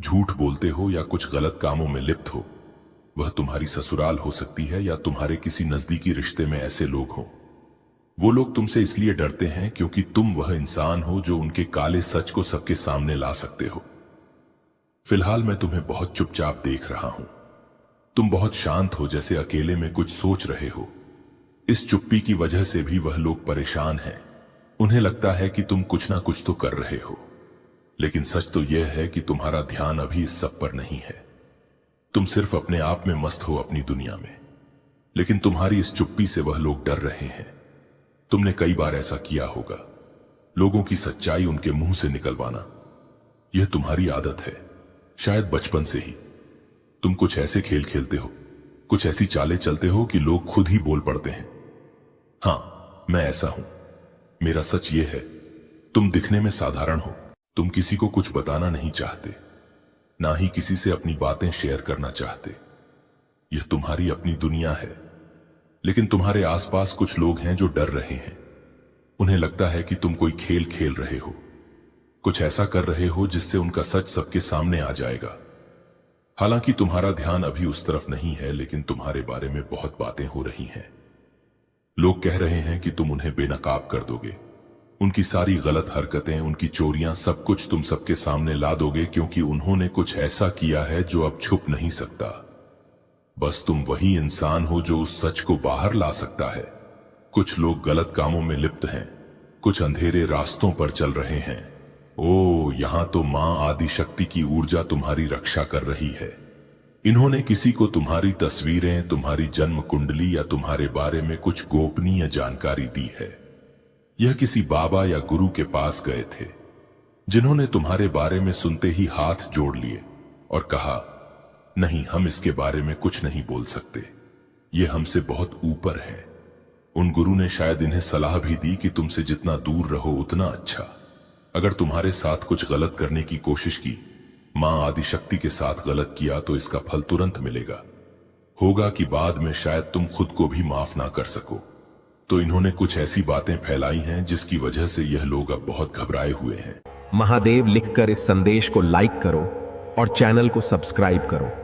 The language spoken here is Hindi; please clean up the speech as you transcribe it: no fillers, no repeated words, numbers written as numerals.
झूठ बोलते हो या कुछ गलत कामों में लिप्त हो। वह तुम्हारी ससुराल हो सकती है या तुम्हारे किसी नजदीकी रिश्ते में ऐसे लोग हो। वो लोग तुमसे इसलिए डरते हैं क्योंकि तुम वह इंसान हो जो उनके काले सच को सबके सामने ला सकते हो। फिलहाल मैं तुम्हें बहुत चुपचाप देख रहा हूं। तुम बहुत शांत हो, जैसे अकेले में कुछ सोच रहे हो। इस चुप्पी की वजह से भी वह लोग परेशान हैं। उन्हें लगता है कि तुम कुछ ना कुछ तो कर रहे हो, लेकिन सच तो यह है कि तुम्हारा ध्यान अभी इस सब पर नहीं है। तुम सिर्फ अपने आप में मस्त हो, अपनी दुनिया में। लेकिन तुम्हारी इस चुप्पी से वह लोग डर रहे हैं। तुमने कई बार ऐसा किया होगा, लोगों की सच्चाई उनके मुंह से निकलवाना। यह तुम्हारी आदत है, शायद बचपन से ही। तुम कुछ ऐसे खेल खेलते हो, कुछ ऐसी चालें चलते हो कि लोग खुद ही बोल पड़ते हैं। हाँ, मैं ऐसा हूं। मेरा सच यह है, तुम दिखने में साधारण हो। तुम किसी को कुछ बताना नहीं चाहते, ना ही किसी से अपनी बातें शेयर करना चाहते। यह तुम्हारी अपनी दुनिया है। लेकिन तुम्हारे आसपास कुछ लोग हैं जो डर रहे हैं। उन्हें लगता है कि तुम कोई खेल खेल रहे हो, कुछ ऐसा कर रहे हो जिससे उनका सच सबके सामने आ जाएगा। हालांकि तुम्हारा ध्यान अभी उस तरफ नहीं है, लेकिन तुम्हारे बारे में बहुत बातें हो रही हैं। लोग कह रहे हैं कि तुम उन्हें बेनकाब कर दोगे। उनकी सारी गलत हरकतें, उनकी चोरियां, सब कुछ तुम सबके सामने ला दोगे, क्योंकि उन्होंने कुछ ऐसा किया है जो अब छुप नहीं सकता। बस तुम वही इंसान हो जो उस सच को बाहर ला सकता है। कुछ लोग गलत कामों में लिप्त हैं, कुछ अंधेरे रास्तों पर चल रहे हैं। ओ, यहां तो मां आदि शक्ति की ऊर्जा तुम्हारी रक्षा कर रही है। इन्होंने किसी को तुम्हारी तस्वीरें, तुम्हारी जन्म कुंडली या तुम्हारे बारे में कुछ गोपनीय जानकारी दी है। यह किसी बाबा या गुरु के पास गए थे, जिन्होंने तुम्हारे बारे में सुनते ही हाथ जोड़ लिए और कहा, नहीं, हम इसके बारे में कुछ नहीं बोल सकते, यह हमसे बहुत ऊपर है। उन गुरु ने शायद इन्हें सलाह भी दी कि तुमसे जितना दूर रहो उतना अच्छा। अगर तुम्हारे साथ कुछ गलत करने की कोशिश की, मां आदि शक्ति के साथ गलत किया, तो इसका फल तुरंत मिलेगा। होगा कि बाद में शायद तुम खुद को भी माफ ना कर सको। तो इन्होंने कुछ ऐसी बातें फैलाई हैं जिसकी वजह से यह लोग अब बहुत घबराए हुए हैं। महादेव लिखकर इस संदेश को लाइक करो और चैनल को सब्सक्राइब करो।